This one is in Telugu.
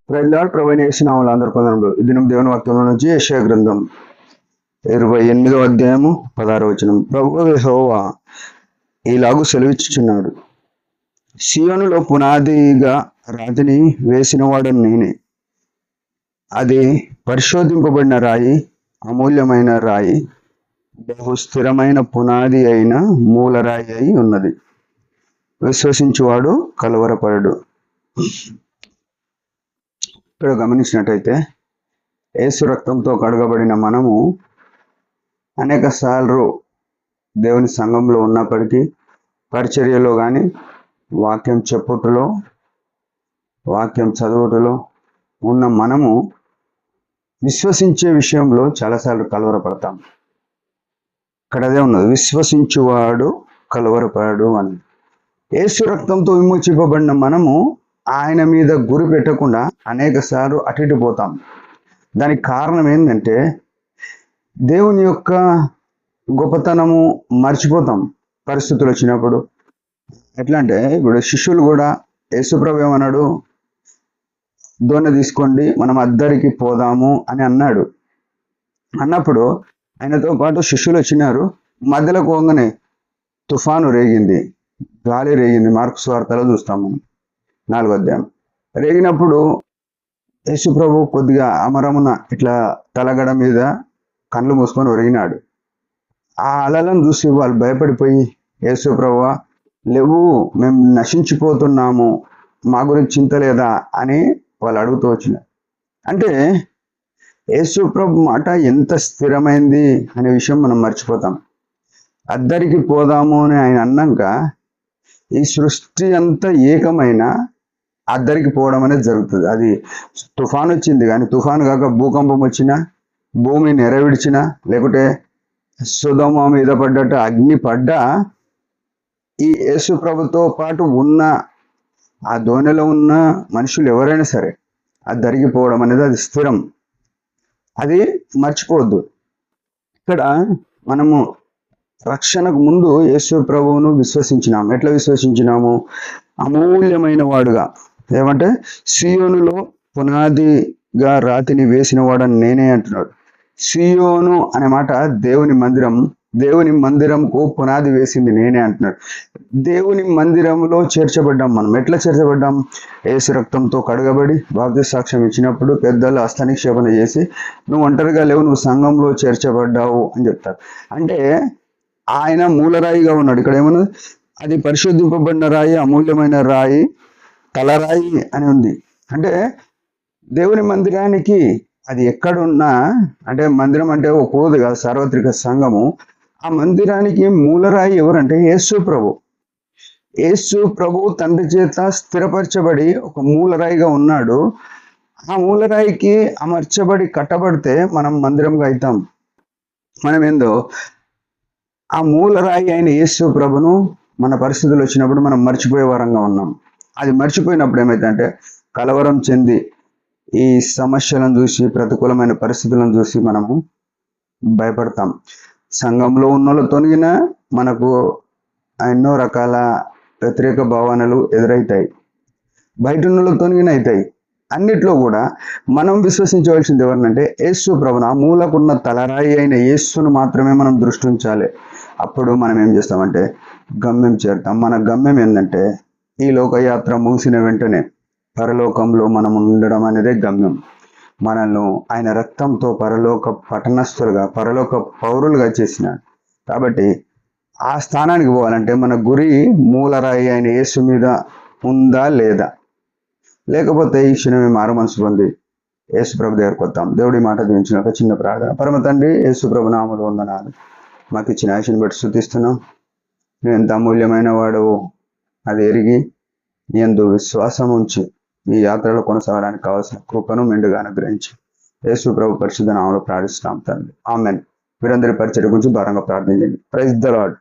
ప్రజలాడు ప్రవీణ చేసిన అందరి కొందరు దినం దేవుని వాక్యంలో నుంచి యెషయా గ్రంథం 28వ అధ్యాయము 16వ వచనం. ప్రభువు యెహోవా ఇలాగు సెలవిచ్చుచున్నాడు, సీయోనులో పునాదిగా రాతిని వేసినవాడను నేనే. అది పరిశోధింపబడిన రాయి, అమూల్యమైన రాయి, బహు స్థిరమైన పునాది అయిన మూలరాయి అయి ఉన్నది. విశ్వసించువాడు కలవరపడడు. ఇక్కడ గమనించినట్టయితే యేసు రక్తంతో కడగబడిన మనము అనేక సార్లు దేవుని సంఘంలో ఉన్నప్పటికీ పరిచర్యలో కానీ, వాక్యం చెప్పుటలో, వాక్యం చదువుటలో ఉన్న మనము విశ్వసించే విషయంలో చాలాసార్లు కలవరపడతాం. ఇక్కడ అదే ఉన్నది, విశ్వసించువాడు కలవరపడడు అని. యేసు రక్తంతో విమోచింపబడిన మనము ఆయన మీద గురి పెట్టకుండా అనేక సార్లు అటు పోతాం. దానికి కారణం ఏంటంటే దేవుని యొక్క గొప్పతనము మర్చిపోతాం పరిస్థితులు వచ్చినప్పుడు. ఎట్లా అంటే ఇప్పుడు శిష్యులు కూడా యేసుప్రభు ఏమన్నాడు, దోణి తీసుకోండి మనం అద్దరికి పోదాము అని అన్నాడు. అన్నప్పుడు ఆయనతో పాటు శిష్యులు వచ్చినారు. మధ్యలో పోగానే తుఫాను రేగింది, గాలి రేగింది. మార్కు సువార్తలో చూస్తాము 4వ అధ్యాయం. రేగినప్పుడు యేసుప్రభు కొద్దిగా అమరమున ఇట్లా తలగడ మీద కళ్ళు మూసుకొని ఒరిగినాడు. ఆ అలలను చూసి వాళ్ళు భయపడిపోయి, యేసుప్రభువా లేవు, మేము నశించిపోతున్నాము, మా గురించి చింత లేదా అని వాళ్ళు అడుగుతూ వచ్చినారు. అంటే యేసుప్రభు మాట ఎంత స్థిరమైంది అనే విషయం మనం మర్చిపోతాం. అద్దరికి పోదాము అని ఆయన అన్నాక ఈ సృష్టి అంతా ఏకమైన అద్దరికి పోవడం అనేది జరుగుతుంది. అది తుఫాను వచ్చింది కానీ, తుఫాను కాక భూకంపం వచ్చినా, భూమి నెరవిడిచినా, లేకుంటే సొదొమ మీద పడ్డట్టు అగ్ని పడ్డా, ఈ యేసు ప్రభుతో పాటు ఉన్న ఆ దోణిలో ఉన్న మనుషులు ఎవరైనా సరే అది జరిగిపోవడం అనేది అది స్థిరం. అది మర్చిపోవద్దు. ఇక్కడ మనము రక్షణకు ముందు యేసు ప్రభువును విశ్వసించినాము. ఎట్లా విశ్వసించినాము? అమూల్యమైన వాడుగా. ఏమంటే సీయోనులో పునాదిగా రాతిని వేసిన వాడని నేనే అంటున్నాడు. సీయోను అనే మాట దేవుని మందిరం. దేవుని మందిరంకు పునాది వేసింది నేనే అంటున్నాడు. దేవుని మందిరంలో చేర్చబడ్డాం. మనం ఎట్లా చేర్చబడ్డాం? యేసు రక్తంతో కడగబడి బాప్తిస్మ సాక్ష్యం ఇచ్చినప్పుడు పెద్దలు హస్తనిక్షేపణ చేసి నువ్వు ఒంటరిగా లేవు, నువ్వు సంఘంలో చేర్చబడ్డావు అని చెప్తారు. అంటే ఆయన మూలరాయిగా ఉన్నాడు. ఇక్కడ ఏమన్నా అది పరిశోధింపబడిన రాయి, అమూల్యమైన రాయి, తలరాయి అని ఉంది. అంటే దేవుని మందిరానికి అది ఎక్కడున్నా, అంటే మందిరం అంటే ఒక పోదు కాదు, సార్వత్రిక సంఘము. ఆ మందిరానికి మూలరాయి ఎవరంటే యేసు ప్రభు. యేసు ప్రభు తండ్రి చేత స్థిరపరచబడి ఒక మూలరాయిగా ఉన్నాడు. ఆ మూలరాయికి అమర్చబడి కట్టబడితే మనం మందిరంగా అవుతాం. మనం ఏందో ఆ మూలరాయి అయిన యేసు ప్రభును మన పరిస్థితులు వచ్చినప్పుడు మనం మర్చిపోయే వారంగా ఉన్నాం. అది మర్చిపోయినప్పుడు ఏమైందంటే కలవరం చెంది ఈ సమస్యలను చూసి, ప్రతికూలమైన పరిస్థితులను చూసి మనము భయపడతాం. సంఘంలో ఉన్న వాళ్ళు తొలగిన మనకు ఎన్నో రకాల వ్యతిరేక భావనలు ఎదురవుతాయి. బయట ఉన్న తొలగిన అవుతాయి. అన్నిట్లో కూడా మనం విశ్వసించవలసింది ఎవరినంటే యేసు ప్రభున, ఆ మూలకున్న తలరాయి అయిన యేసును మాత్రమే మనం దృష్టి ఉంచాలి. అప్పుడు మనం ఏం చేస్తామంటే గమ్యం చేరుతాం. మన గమ్యం ఏంటంటే ఈ లోకయాత్ర ముగిసిన వెంటనే పరలోకంలో మనం ఉండడం అనేదే గమ్యం. మనల్ని ఆయన రక్తంతో పరలోక పట్టణస్థులుగా, పరలోక పౌరులుగా చేసినాడు. కాబట్టి ఆ స్థానానికి పోవాలంటే మన గురి మూలరాయి అయిన యేసు మీద ఉందా లేదా? లేకపోతే ఈ క్షణమే మారు మనసు పొంది యేసు ప్రభు దగ్గరకు వద్దాం. దేవుడి మాట దీవించిన ఒక చిన్న ప్రార్థన. పరమ తండ్రి, యేసు ప్రభు నామములో వందనాలు. మాకు ఇచ్చిన ఆశను బట్టి స్తుతిస్తున్నాం. నువ్వు ఎంత అమూల్యమైన వాడవు అది ఎరిగి నీ యందు విశ్వాసం ఉంచి ఈ యాత్రలో కొనసాగడానికి కావాల్సిన కృపను మెండుగా అనుగ్రహించి యేసు ప్రభు పరిశుద్ధ నామములో ప్రార్థిస్తున్నాం తండ్రి. ఆమేన్. వీరందరి పరిచర్య గురించి భారంగా ప్రార్థించండి. Praise the lord.